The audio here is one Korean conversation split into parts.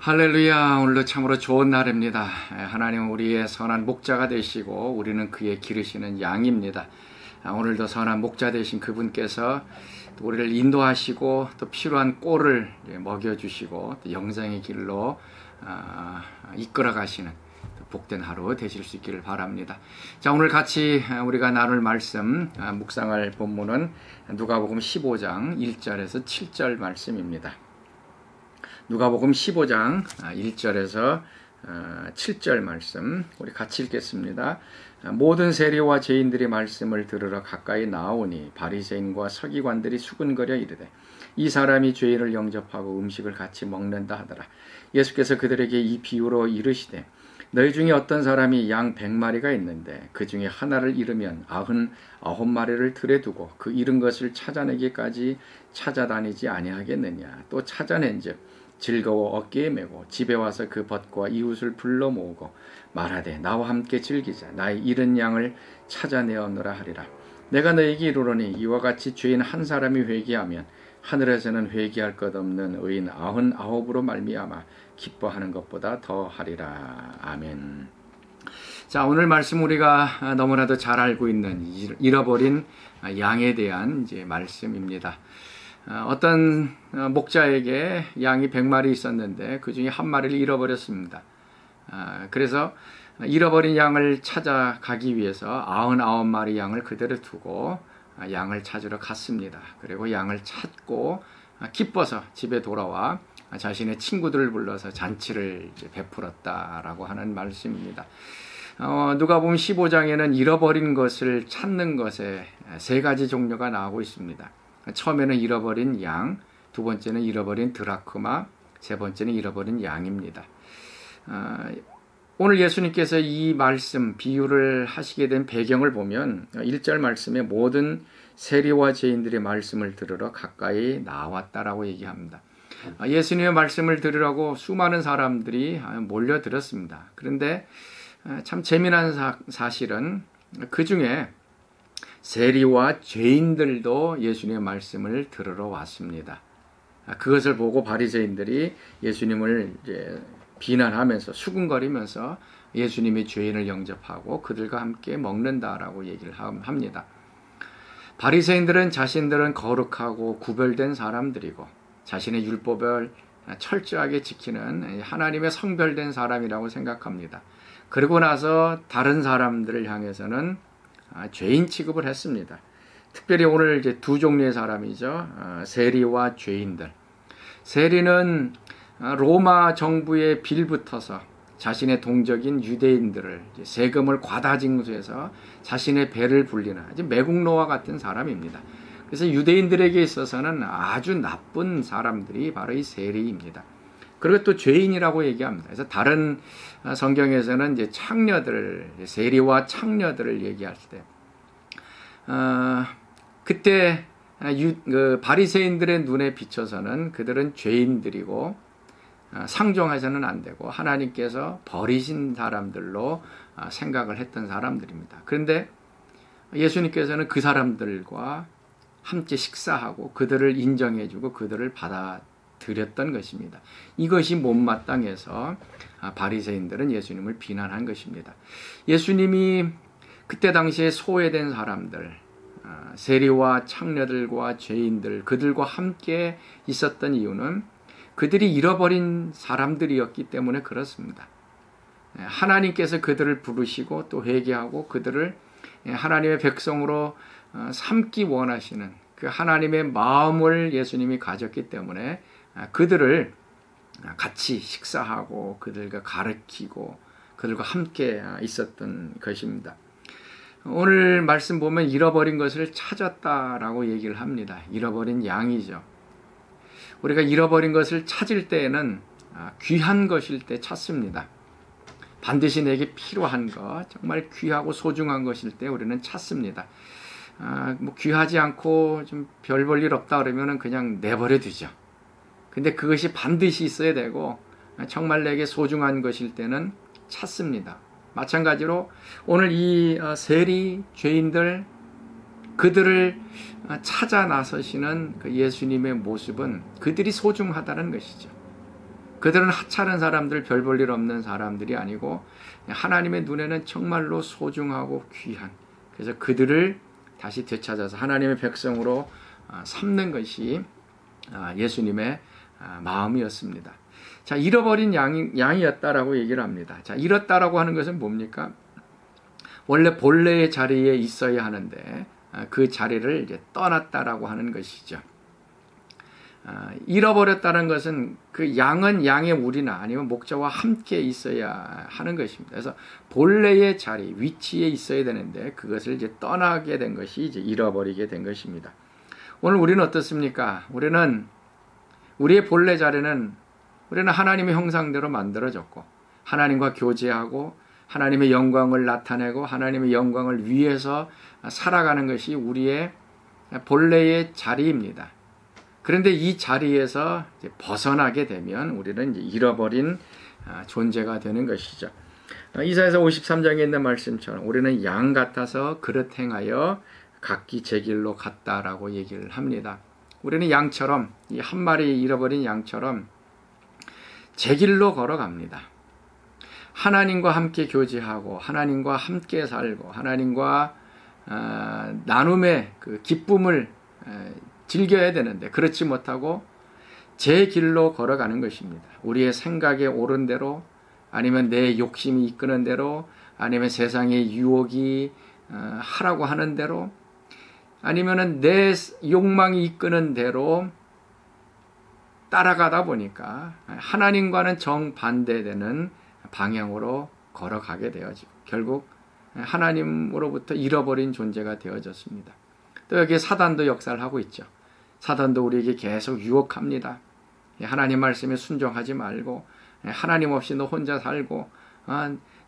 할렐루야. 오늘도 참으로 좋은 날입니다. 하나님은 우리의 선한 목자가 되시고 우리는 그의 기르시는 양입니다. 오늘도 선한 목자 되신 그분께서 우리를 인도하시고 또 필요한 꼴을 먹여주시고 또 영생의 길로 이끌어 가시는 복된 하루 되실 수 있기를 바랍니다. 자, 오늘 같이 우리가 나눌 말씀, 묵상할 본문은 누가복음 15장 1절에서 7절 말씀입니다. 누가복음 15장 1절에서 7절 말씀 우리 같이 읽겠습니다. 모든 세리와 죄인들이 말씀을 들으러 가까이 나오니 바리새인과 서기관들이 수군거려 이르되 이 사람이 죄인을 영접하고 음식을 같이 먹는다 하더라. 예수께서 그들에게 이 비유로 이르시되 너희 중에 어떤 사람이 양 100마리가 있는데 그 중에 하나를 잃으면 99마리를 들에 두고 그 잃은 것을 찾아내기까지 찾아다니지 아니하겠느냐. 또 찾아낸즉 즐거워 어깨에 메고 집에 와서 그 벗과 이웃을 불러 모으고 말하되 나와 함께 즐기자. 나의 잃은 양을 찾아내었노라 하리라. 내가 너에게 이르노니 이와 같이 죄인 한 사람이 회개하면 하늘에서는 회개할 것 없는 의인 99으로 말미암아 기뻐하는 것보다 더 하리라. 아멘. 자, 오늘 말씀 우리가 너무나도 잘 알고 있는 잃어버린 양에 대한 이제 말씀입니다. 어떤 목자에게 양이 100마리 있었는데 그 중에 한 마리를 잃어버렸습니다. 그래서 잃어버린 양을 찾아가기 위해서 99마리 양을 그대로 두고 양을 찾으러 갔습니다. 그리고 양을 찾고 기뻐서 집에 돌아와 자신의 친구들을 불러서 잔치를 베풀었다라고 하는 말씀입니다. 누가복음 15장에는 잃어버린 것을 찾는 것에 세 가지 종류가 나오고 있습니다. 처음에는 잃어버린 양, 두 번째는 잃어버린 드라크마, 세 번째는 잃어버린 양입니다. 오늘 예수님께서 이 말씀, 비유를 하시게 된 배경을 보면 1절 말씀에 모든 세리와 죄인들의 말씀을 들으러 가까이 나왔다라고 얘기합니다. 예수님의 말씀을 들으라고 수많은 사람들이 몰려들었습니다. 그런데 참 재미난 사실은 그 중에 세리와 죄인들도 예수님의 말씀을 들으러 왔습니다. 그것을 보고 바리새인들이 예수님을 이제 비난하면서 수군거리면서 예수님이 죄인을 영접하고 그들과 함께 먹는다라고 얘기를 합니다. 바리새인들은 자신들은 거룩하고 구별된 사람들이고 자신의 율법을 철저하게 지키는 하나님의 성별된 사람이라고 생각합니다. 그러고 나서 다른 사람들을 향해서는 죄인 취급을 했습니다. 특별히 오늘 이제 두 종류의 사람이죠. 세리와 죄인들. 세리는 로마 정부에 빌붙어서 자신의 동족인 유대인들을 세금을 과다 징수해서 자신의 배를 불리는 아주 매국노와 같은 사람입니다. 그래서 유대인들에게 있어서는 아주 나쁜 사람들이 바로 이 세리입니다. 그리고 또 죄인이라고 얘기합니다. 그래서 다른 성경에서는 이제 창녀들, 세리와 창녀들을 얘기할 때, 그때 바리새인들의 눈에 비춰서는 그들은 죄인들이고 상종해서는 안 되고 하나님께서 버리신 사람들로 생각을 했던 사람들입니다. 그런데 예수님께서는 그 사람들과 함께 식사하고 그들을 인정해주고 그들을 받아들였던 것입니다. 이것이 못마땅해서 바리새인들은 예수님을 비난한 것입니다. 예수님이 그때 당시에 소외된 사람들, 세리와 창녀들과 죄인들, 그들과 함께 있었던 이유는 그들이 잃어버린 사람들이었기 때문에 그렇습니다. 하나님께서 그들을 부르시고 또 회개하고 그들을 하나님의 백성으로 삼기 원하시는 그 하나님의 마음을 예수님이 가졌기 때문에 그들을 같이 식사하고 그들과 가르치고 그들과 함께 있었던 것입니다. 오늘 말씀 보면 잃어버린 것을 찾았다라고 얘기를 합니다. 잃어버린 양이죠. 우리가 잃어버린 것을 찾을 때에는 귀한 것일 때 찾습니다. 반드시 내게 필요한 것, 정말 귀하고 소중한 것일 때 우리는 찾습니다. 뭐 귀하지 않고 좀 별 볼 일 없다 그러면은 그냥 내버려 두죠. 근데 그것이 반드시 있어야 되고 정말 내게 소중한 것일 때는 찾습니다. 마찬가지로 오늘 이 세리 죄인들 그들을 찾아 나서시는 그 예수님의 모습은 그들이 소중하다는 것이죠. 그들은 하찮은 사람들, 별 볼 일 없는 사람들이 아니고 하나님의 눈에는 정말로 소중하고 귀한, 그래서 그들을 다시 되찾아서 하나님의 백성으로 삼는 것이 예수님의 마음이었습니다. 자, 잃어버린 양이었다라고 얘기를 합니다. 자, 잃었다라고 하는 것은 뭡니까? 원래 본래의 자리에 있어야 하는데 그 자리를 이제 떠났다라고 하는 것이죠. 잃어버렸다는 것은 그 양은 양의 무리나 아니면 목자와 함께 있어야 하는 것입니다. 그래서 본래의 자리, 위치에 있어야 되는데 그것을 이제 떠나게 된 것이 이제 잃어버리게 된 것입니다. 오늘 우리는 어떻습니까? 우리의 본래 자리는 우리는 하나님의 형상대로 만들어졌고 하나님과 교제하고 하나님의 영광을 나타내고 하나님의 영광을 위해서 살아가는 것이 우리의 본래의 자리입니다. 그런데 이 자리에서 이제 벗어나게 되면 우리는 이제 잃어버린 존재가 되는 것이죠. 이사야서 53장에 있는 말씀처럼 우리는 양 같아서 그릇 행하여 각기 제 길로 갔다라고 얘기를 합니다. 우리는 양처럼, 이 한 마리 잃어버린 양처럼 제 길로 걸어갑니다. 하나님과 함께 교제하고 하나님과 함께 살고 하나님과 나눔의 그 기쁨을 즐겨야 되는데 그렇지 못하고 제 길로 걸어가는 것입니다. 우리의 생각에 옳은 대로 아니면 내 욕심이 이끄는 대로 아니면 세상의 유혹이 하라고 하는 대로 아니면은 내 욕망이 이끄는 대로 따라가다 보니까 하나님과는 정반대되는 방향으로 걸어가게 되어지고 결국 하나님으로부터 잃어버린 존재가 되어졌습니다. 또 여기에 사단도 역사를 하고 있죠. 사단도 우리에게 계속 유혹합니다. 하나님 말씀에 순종하지 말고 하나님 없이 너 혼자 살고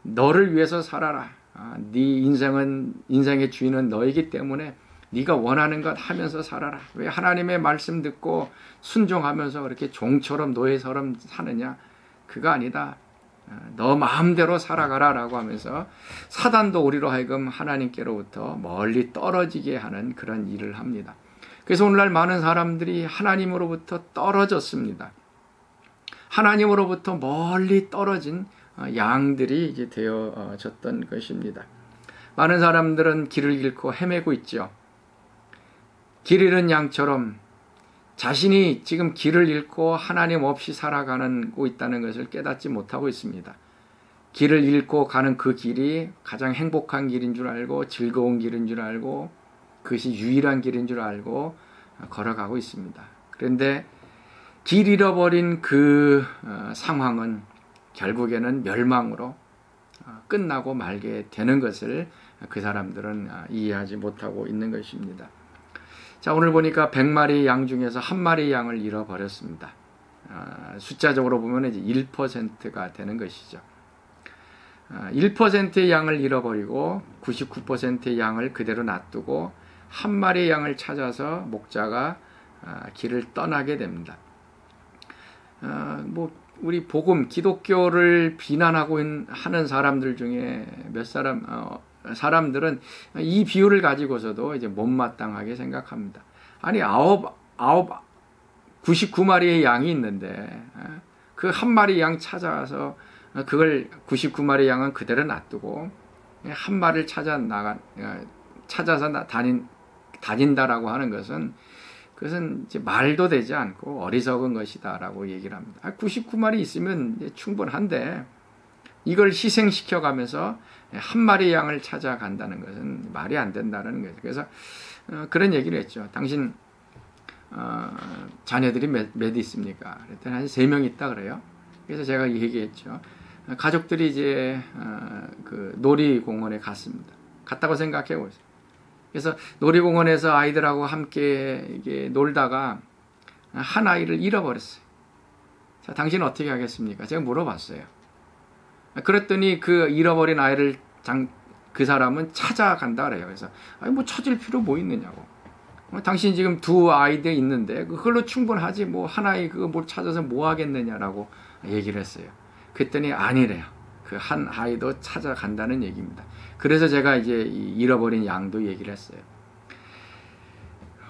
너를 위해서 살아라. 네 인생의 주인은 너이기 때문에 네가 원하는 것 하면서 살아라. 왜 하나님의 말씀 듣고 순종하면서 그렇게 종처럼 노예처럼 사느냐? 그거 아니다. 너 마음대로 살아가라 라고 하면서 사단도 우리로 하여금 하나님께로부터 멀리 떨어지게 하는 그런 일을 합니다. 그래서 오늘날 많은 사람들이 하나님으로부터 떨어졌습니다. 하나님으로부터 멀리 떨어진 양들이 이제 되어졌던 것입니다. 많은 사람들은 길을 잃고 헤매고 있죠. 길 잃은 양처럼 자신이 지금 길을 잃고 하나님 없이 살아가고 있다는 것을 깨닫지 못하고 있습니다. 길을 잃고 가는 그 길이 가장 행복한 길인 줄 알고 즐거운 길인 줄 알고 그것이 유일한 길인 줄 알고 걸어가고 있습니다. 그런데 길 잃어버린 그 상황은 결국에는 멸망으로 끝나고 말게 되는 것을 그 사람들은 이해하지 못하고 있는 것입니다. 자, 오늘 보니까 100마리 양 중에서 한 마리 양을 잃어버렸습니다. 숫자적으로 보면 이제 1%가 되는 것이죠. 1%의 양을 잃어버리고 99%의 양을 그대로 놔두고 한 마리의 양을 찾아서 목자가 길을 떠나게 됩니다. 우리 복음, 기독교를 비난하고 하는 사람들 중에 몇 사람들은 이 비유를 가지고서도 이제 못마땅하게 생각합니다. 아니 99마리의 양이 있는데 그 한 마리 양 찾아서 그걸 99마리 양은 그대로 놔두고 한 마리를 찾아서 다닌다라고 하는 것은 그것은 이제 말도 되지 않고 어리석은 것이다라고 얘기를 합니다. 99마리 있으면 이제 충분한데 이걸 희생시켜 가면서 한 마리 양을 찾아간다는 것은 말이 안 된다는 거죠. 그래서 그런 얘기를 했죠. 당신 자녀들이 몇 있습니까? 그랬더니 한 3명 있다 그래요. 그래서 제가 얘기했죠. 가족들이 이제 그 놀이공원에 갔다고 생각해 보세요. 그래서 놀이공원에서 아이들하고 함께 이게 놀다가 한 아이를 잃어버렸어요. 자, 당신은 어떻게 하겠습니까? 제가 물어봤어요. 그랬더니 그 잃어버린 아이를 그 사람은 찾아간다 그래요. 그래서 뭐 찾을 필요 뭐 있느냐고. 당신 지금 2 아이들 있는데 그걸로 충분하지 뭐 한 아이 그거 뭘 찾아서 뭐 하겠느냐라고 얘기를 했어요. 그랬더니 아니래요. 그 한 아이도 찾아간다는 얘기입니다. 그래서 제가 이제 잃어버린 양도 얘기를 했어요.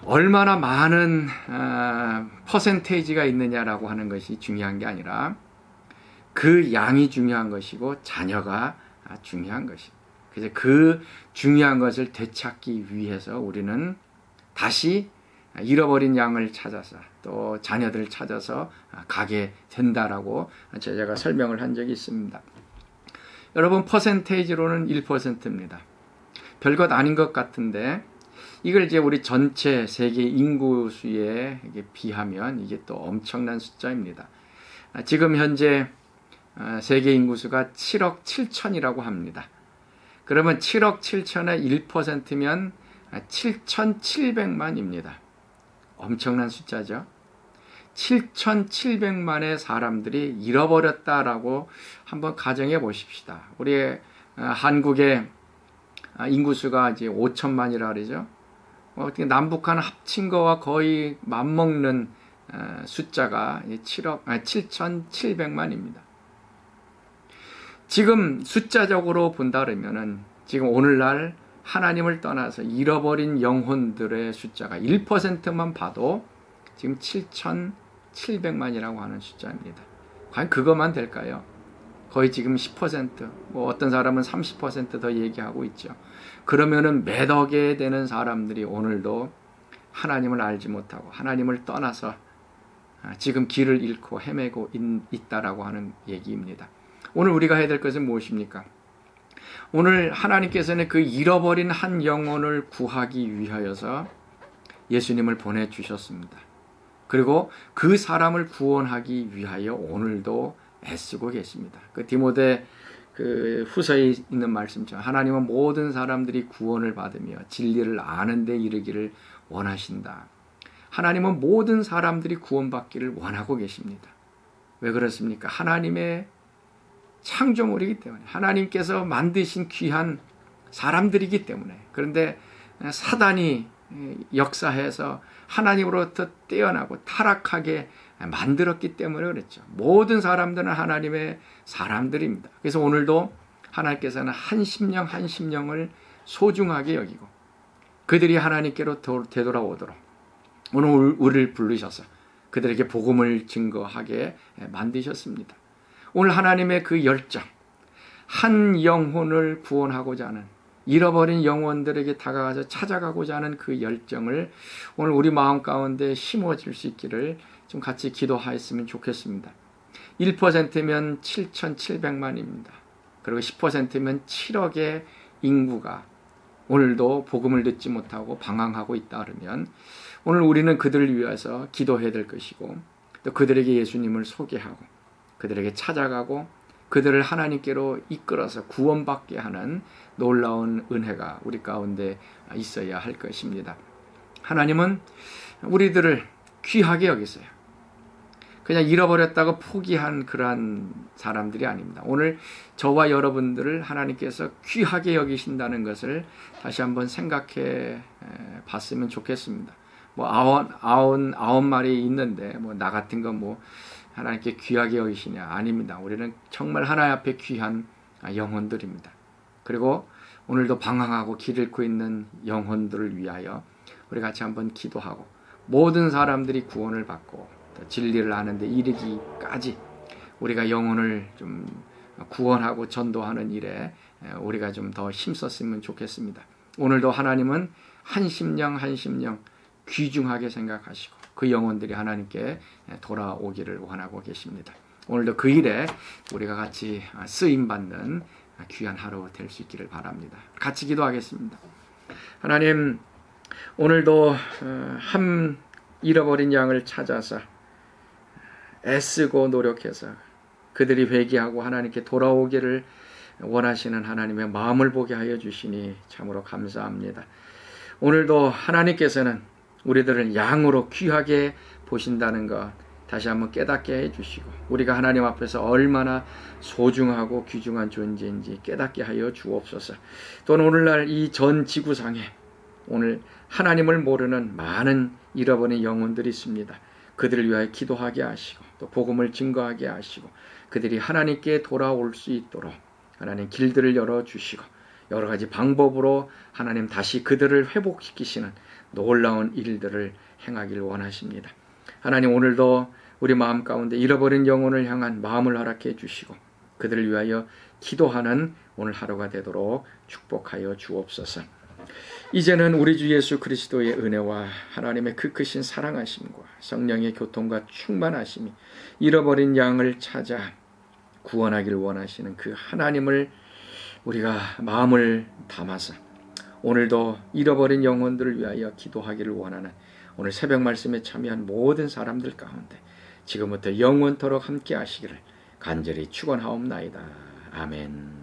얼마나 많은 퍼센테이지가 있느냐라고 하는 것이 중요한 게 아니라 그 양이 중요한 것이고 자녀가 중요한 것입니다. 그래서 그 중요한 것을 되찾기 위해서 우리는 다시 잃어버린 양을 찾아서 또 자녀들을 찾아서 가게 된다라고 제가 설명을 한 적이 있습니다. 여러분, 퍼센테이지로는 1%입니다. 별것 아닌 것 같은데 이걸 이제 우리 전체 세계 인구수에 비하면 이게 또 엄청난 숫자입니다. 지금 현재 세계 인구수가 7억 7천이라고 합니다. 그러면 7억 7천의 1%면 7,700만입니다. 엄청난 숫자죠. 7,700만의 사람들이 잃어버렸다라고 한번 가정해 보십시다. 우리 한국의 인구수가 이제 5천만이라 그러죠. 어떻게 남북한 합친 거와 거의 맞먹는 숫자가 7,700만입니다. 지금 숫자적으로 본다 그러면은 지금 오늘날 하나님을 떠나서 잃어버린 영혼들의 숫자가 1%만 봐도 지금 7,700만이라고 하는 숫자입니다. 과연 그것만 될까요? 거의 지금 10%, 뭐 어떤 사람은 30% 더 얘기하고 있죠. 그러면은 몇 억에 되는 사람들이 오늘도 하나님을 알지 못하고 하나님을 떠나서 지금 길을 잃고 헤매고 있다라고 하는 얘기입니다. 오늘 우리가 해야 될 것은 무엇입니까? 오늘 하나님께서는 그 잃어버린 한 영혼을 구하기 위하여서 예수님을 보내주셨습니다. 그리고 그 사람을 구원하기 위하여 오늘도 애쓰고 계십니다. 그 디모데 그 후서에 있는 말씀처럼 하나님은 모든 사람들이 구원을 받으며 진리를 아는 데 이르기를 원하신다. 하나님은 모든 사람들이 구원받기를 원하고 계십니다. 왜 그렇습니까? 하나님의 창조물이기 때문에, 하나님께서 만드신 귀한 사람들이기 때문에. 그런데 사단이 역사해서 하나님으로부터 떼어나고 타락하게 만들었기 때문에 그랬죠. 모든 사람들은 하나님의 사람들입니다. 그래서 오늘도 하나님께서는 한 심령 한 심령을 소중하게 여기고 그들이 하나님께로 되돌아오도록 오늘 우리를 부르셔서 그들에게 복음을 증거하게 만드셨습니다. 오늘 하나님의 그 열정, 한 영혼을 구원하고자 하는, 잃어버린 영혼들에게 다가가서 찾아가고자 하는 그 열정을 오늘 우리 마음 가운데 심어질 수 있기를 좀 같이 기도하였으면 좋겠습니다. 1%면 7,700만입니다. 그리고 10%면 7억의 인구가 오늘도 복음을 듣지 못하고 방황하고 있다 그러면 오늘 우리는 그들을 위해서 기도해야 될 것이고 또 그들에게 예수님을 소개하고 그들에게 찾아가고 그들을 하나님께로 이끌어서 구원받게 하는 놀라운 은혜가 우리 가운데 있어야 할 것입니다. 하나님은 우리들을 귀하게 여기세요. 그냥 잃어버렸다고 포기한 그러한 사람들이 아닙니다. 오늘 저와 여러분들을 하나님께서 귀하게 여기신다는 것을 다시 한번 생각해 봤으면 좋겠습니다. 뭐 아홉 마리 있는데 뭐 나 같은 건 뭐 하나님께 귀하게 여기시냐? 아닙니다. 우리는 정말 하나님 앞에 귀한 영혼들입니다. 그리고 오늘도 방황하고 길 잃고 있는 영혼들을 위하여 우리 같이 한번 기도하고 모든 사람들이 구원을 받고 진리를 아는데 이르기까지 우리가 영혼을 좀 구원하고 전도하는 일에 우리가 좀 더 힘썼으면 좋겠습니다. 오늘도 하나님은 한 심령 한 심령 귀중하게 생각하시고 그 영혼들이 하나님께 돌아오기를 원하고 계십니다. 오늘도 그 일에 우리가 같이 쓰임받는 귀한 하루 될 수 있기를 바랍니다. 같이 기도하겠습니다. 하나님, 오늘도 한 잃어버린 양을 찾아서 애쓰고 노력해서 그들이 회개하고 하나님께 돌아오기를 원하시는 하나님의 마음을 보게 하여 주시니 참으로 감사합니다. 오늘도 하나님께서는 우리들을 양으로 귀하게 보신다는 것 다시 한번 깨닫게 해주시고 우리가 하나님 앞에서 얼마나 소중하고 귀중한 존재인지 깨닫게 하여 주옵소서. 또는 오늘날 이 전 지구상에 오늘 하나님을 모르는 많은 잃어버린 영혼들이 있습니다. 그들을 위하여 기도하게 하시고 또 복음을 증거하게 하시고 그들이 하나님께 돌아올 수 있도록 하나님 길들을 열어주시고 여러 가지 방법으로 하나님 다시 그들을 회복시키시는 놀라운 일들을 행하기를 원하십니다. 하나님, 오늘도 우리 마음 가운데 잃어버린 영혼을 향한 마음을 허락해 주시고 그들을 위하여 기도하는 오늘 하루가 되도록 축복하여 주옵소서. 이제는 우리 주 예수 그리스도의 은혜와 하나님의 그 크신 사랑하심과 성령의 교통과 충만하심이 잃어버린 양을 찾아 구원하길 원하시는 그 하나님을 우리가 마음을 담아서 오늘도 잃어버린 영혼들을 위하여 기도하기를 원하는 오늘 새벽 말씀에 참여한 모든 사람들 가운데 지금부터 영원토록 함께 하시기를 간절히 축원하옵나이다. 아멘.